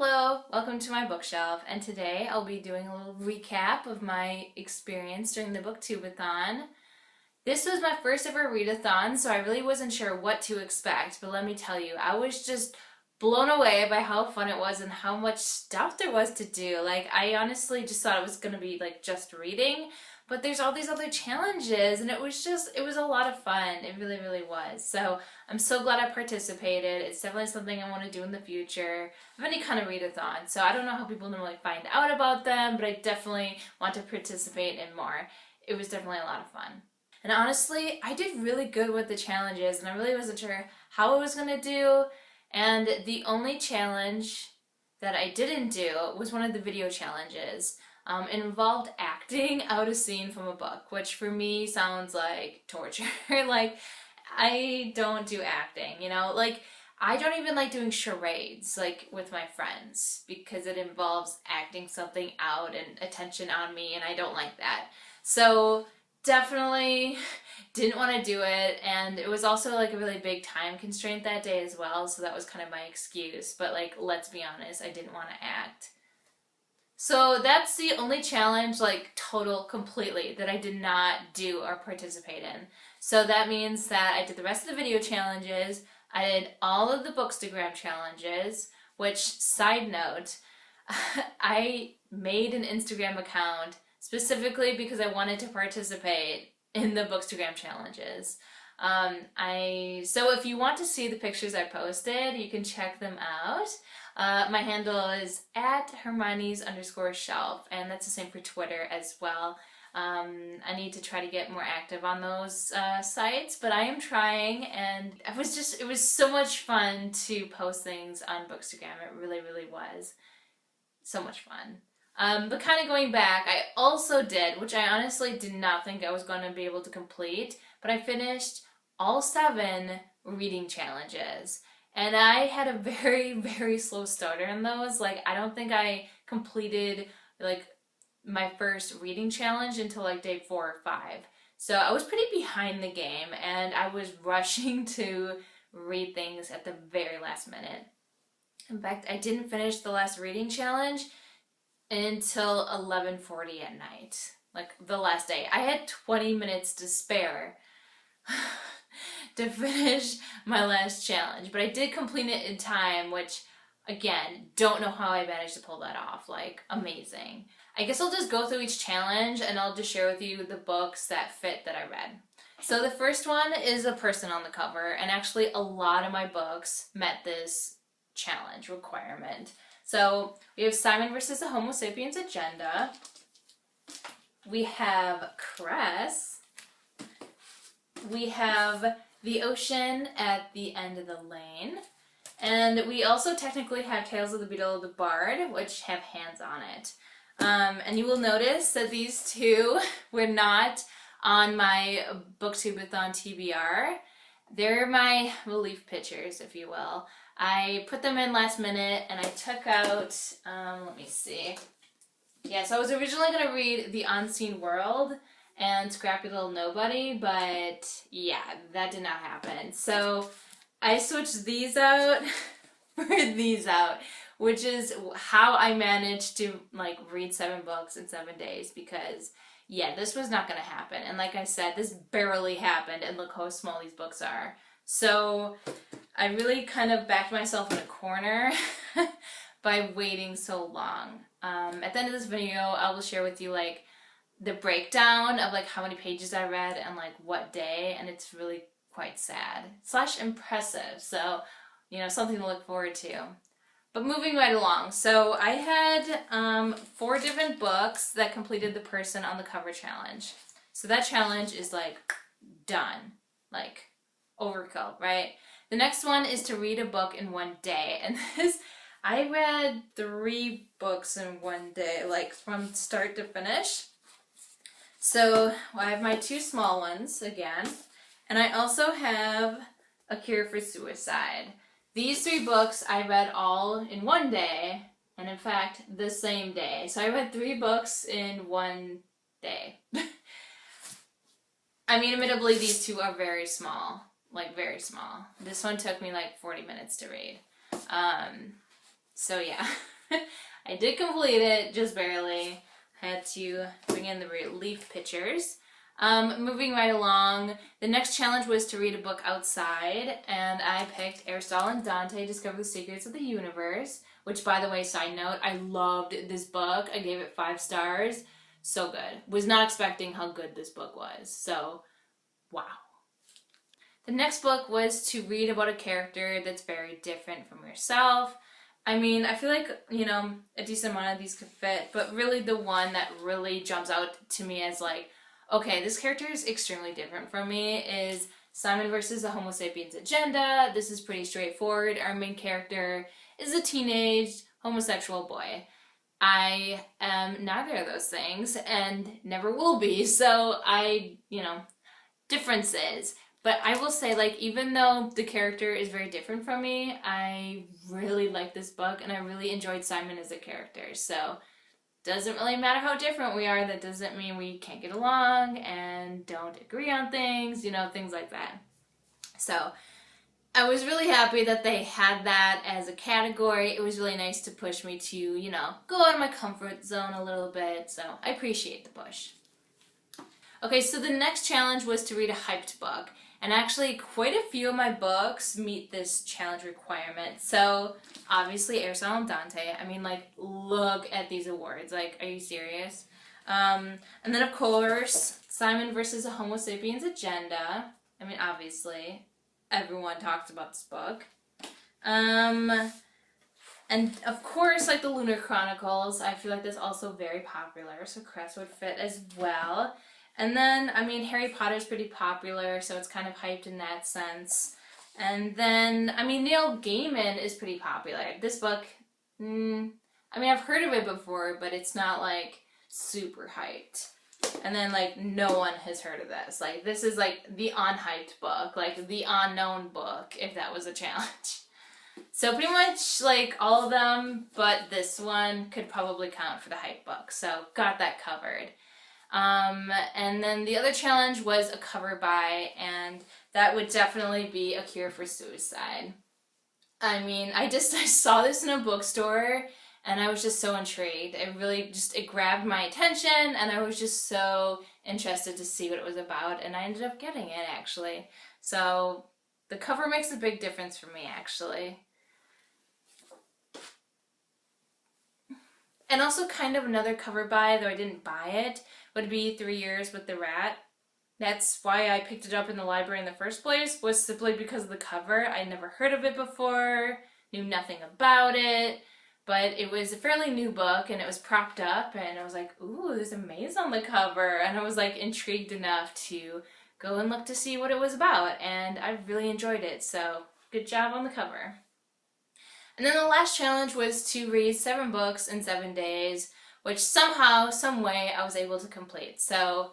Hello, welcome to my bookshelf, and today I'll be doing a little recap of my experience during the Booktubeathon. This was my first ever readathon, so I really wasn't sure what to expect, but let me tell you, I was just blown away by how fun it was and how much stuff there was to do. Like, I honestly just thought it was going to be like just reading, but there's all these other challenges, and it was a lot of fun. It really, really was. So I'm so glad I participated. It's definitely something I want to do in the future of any kind of readathon. So I don't know how people normally find out about them, but I definitely want to participate in more. It was definitely a lot of fun. And honestly, I did really good with the challenges, and I really wasn't sure how I was going to do. And the only challenge that I didn't do was one of the video challenges. It involved acting out a scene from a book, which for me sounds like torture. Like, I don't do acting, Like, I don't even like doing charades, like, with my friends, because it involves acting something out and attention on me, and I don't like that. So, definitely didn't want to do it, and it was also, like, a really big time constraint that day as well, so that was kind of my excuse. But, like, let's be honest, I didn't want to act. So that's the only challenge, like, completely, that I did not do or participate in. So that means that I did the rest of the video challenges, I did all of the Bookstagram challenges, which, side note, I made an Instagram account specifically because I wanted to participate in the Bookstagram challenges. So if you want to see the pictures I posted, you can check them out. My handle is @Hermiones_shelf, and that's the same for Twitter as well. I need to try to get more active on those sites, but I am trying, and it was so much fun to post things on Bookstagram. It really, really was so much fun. But kind of going back, I also did, which I honestly did not think I was going to be able to complete, but I finished all 7 reading challenges. And I had a very, very slow starter in those. Like, I don't think I completed, like, my first reading challenge until, like, day 4 or 5. So I was pretty behind the game, and I was rushing to read things at the very last minute. In fact, I didn't finish the last reading challenge until 11:40 at night. Like, the last day. I had 20 minutes to spare to finish my last challenge, but I did complete it in time, which, again, don't know how I managed to pull that off. Like, amazing. I guess I'll just go through each challenge, and I'll just share with you the books that I read. So the first one is a person on the cover, and actually a lot of my books met this challenge requirement. So we have Simon versus the Homo Sapiens Agenda. We have Cress. We have The Ocean at the End of the Lane. And we also technically have Tales of the Beetle of the Bard, which have hands on it. And you will notice that these two were not on my Booktubeathon TBR. They're my relief pictures, if you will. I put them in last minute, and I took out, let me see. Yeah, so I was originally going to read The Unseen World and Scrappy Little Nobody, but yeah, that did not happen. So I switched these out for these out, which is how I managed to, like, read 7 books in 7 days, because yeah, this was not going to happen. And like I said, this barely happened, and look how small these books are. So I really kind of backed myself in a corner by waiting so long. At the end of this video, I will share with you, like, the breakdown of, like, how many pages I read and, like, what day, and it's really quite sad / impressive. So, something to look forward to. But moving right along, so I had 4 different books that completed the person on the cover challenge. So that challenge is, like, done. Like, overkill, right? The next one is to read a book in 1 day. And I read 3 books in 1 day, like, from start to finish. So I have my 2 small ones again. And I also have A Cure for Suicide. These 3 books I read all in 1 day, and in fact, the same day. So I read 3 books in 1 day. I mean, admittedly, these 2 are very small. Like, very small. This one took me, like, 40 minutes to read. So yeah, I did complete it, just barely. Had to bring in the relief pictures. Moving right along, the next challenge was to read a book outside, and I picked Aristotle and Dante Discover the Secrets of the Universe, which, by the way, side note, I loved this book. I gave it 5 stars. So good. Was not expecting how good this book was. So, wow. The next book was to read about a character that's very different from yourself. I mean, I feel like, a decent amount of these could fit, but really the one that really jumps out to me as like, okay, this character is extremely different from me is Simon versus the Homo sapiens agenda. This is pretty straightforward. Our main character is a teenage homosexual boy. I am neither of those things and never will be, so differences. But I will say, like, even though the character is very different from me, I really like this book and I really enjoyed Simon as a character. So, doesn't really matter how different we are, that doesn't mean we can't get along and don't agree on things, things like that. So, I was really happy that they had that as a category. It was really nice to push me to, go out of my comfort zone a little bit. So, I appreciate the push. Okay, so the next challenge was to read a hyped book. And actually, quite a few of my books meet this challenge requirement. So, obviously, Aristotle and Dante. I mean, like, look at these awards. Like, are you serious? And then, of course, Simon versus the Homo sapiens agenda. I mean, obviously, everyone talks about this book. And, of course, like, the Lunar Chronicles. I feel like that's also very popular. So, Crest would fit as well. And then, I mean, Harry Potter's pretty popular, so it's kind of hyped in that sense. And then, I mean, Neil Gaiman is pretty popular. This book, I mean, I've heard of it before, but it's not, like, super hyped. And then, like, no one has heard of this. Like, this is, like, the unhyped book, like, the unknown book, if that was a challenge. So pretty much, like, all of them, but this one could probably count for the hype book. So, got that covered. And then the other challenge was a cover by, and that would definitely be A Cure for Suicide. I mean, I saw this in a bookstore, and I was just so intrigued. It grabbed my attention, and I was just so interested to see what it was about, and I ended up getting it, actually. So, the cover makes a big difference for me, actually. And also kind of another cover by, though I didn't buy it, would be 3 Years with the Rat. That's why I picked it up in the library in the first place, was simply because of the cover. I'd never heard of it before, knew nothing about it, but it was a fairly new book and it was propped up and I was like, ooh, there's a maze on the cover, and I was like intrigued enough to go and look to see what it was about, and I really enjoyed it, so good job on the cover. And then the last challenge was to read 7 books in 7 days, which somehow, some way, I was able to complete. So,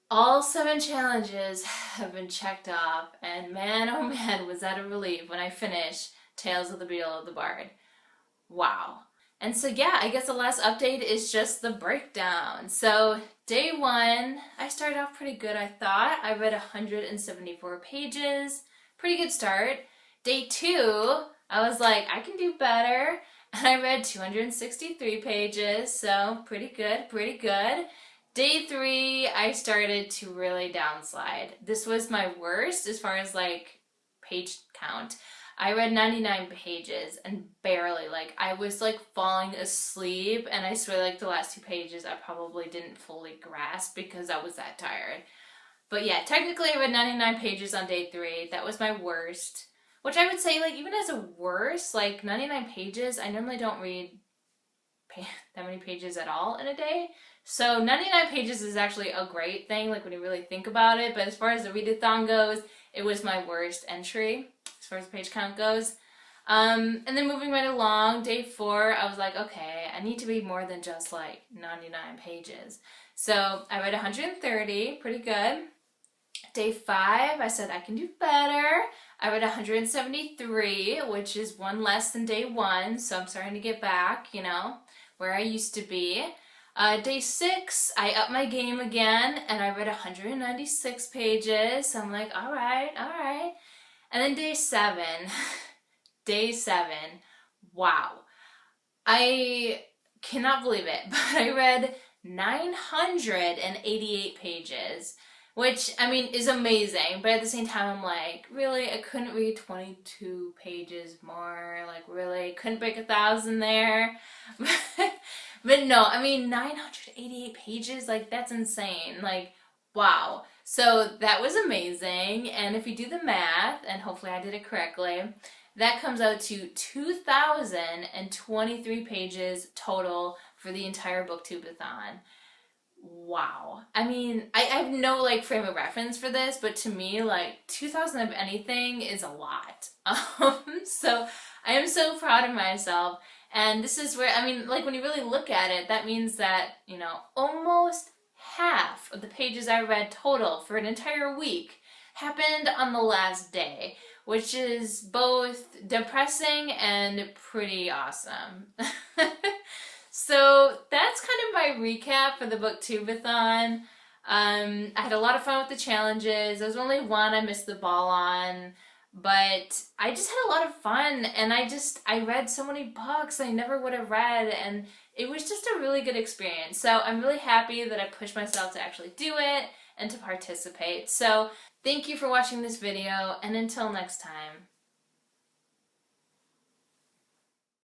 all 7 challenges have been checked off, and man, oh man, was that a relief when I finished Tales of the Beetle of the Bard. Wow. And so yeah, I guess the last update is just the breakdown. So, day 1, I started off pretty good, I thought. I read 174 pages. Pretty good start. Day 2, I was like, I can do better. And I read 263 pages, so pretty good, pretty good. Day 3, I started to really downslide. This was my worst as far as like page count. I read 99 pages and barely, like I was like falling asleep, and I swear like the last 2 pages I probably didn't fully grasp because I was that tired. But yeah, technically I read 99 pages on day 3. That was my worst. Which I would say, like, even as a worst, like, 99 pages, I normally don't read that many pages at all in a day. So 99 pages is actually a great thing, like, when you really think about it. But as far as the readathon goes, it was my worst entry, as far as the page count goes. And then moving right along, day 4, I was like, okay, I need to read more than just, like, 99 pages. So I read 130, pretty good. Day 5, I said I can do better. I read 173, which is 1 less than day 1, so I'm starting to get back, where I used to be. Day 6, I upped my game again, and I read 196 pages, so I'm like, all right. And then day 7, wow. I cannot believe it, but I read 988 pages, which, I mean, is amazing. But at the same time, I'm like, really? I couldn't read 22 pages more. Like, really? Couldn't break 1,000 there? But no, I mean, 988 pages, like, that's insane. Like, wow. So that was amazing. And if you do the math, and hopefully I did it correctly, that comes out to 2,023 pages total for the entire Booktubeathon. Wow. I mean, I have no like frame of reference for this, but to me, like 2,000 of anything is a lot. So I am so proud of myself. And this is where, I mean, like when you really look at it, that means that, almost half of the pages I read total for an entire week happened on the last day, which is both depressing and pretty awesome. So that's kind of my recap for the Booktubeathon. I had a lot of fun with the challenges. There was only one I missed the ball on, but I just had a lot of fun, and I read so many books I never would have read, and it was just a really good experience. So I'm really happy that I pushed myself to actually do it and to participate. So thank you for watching this video, and until next time.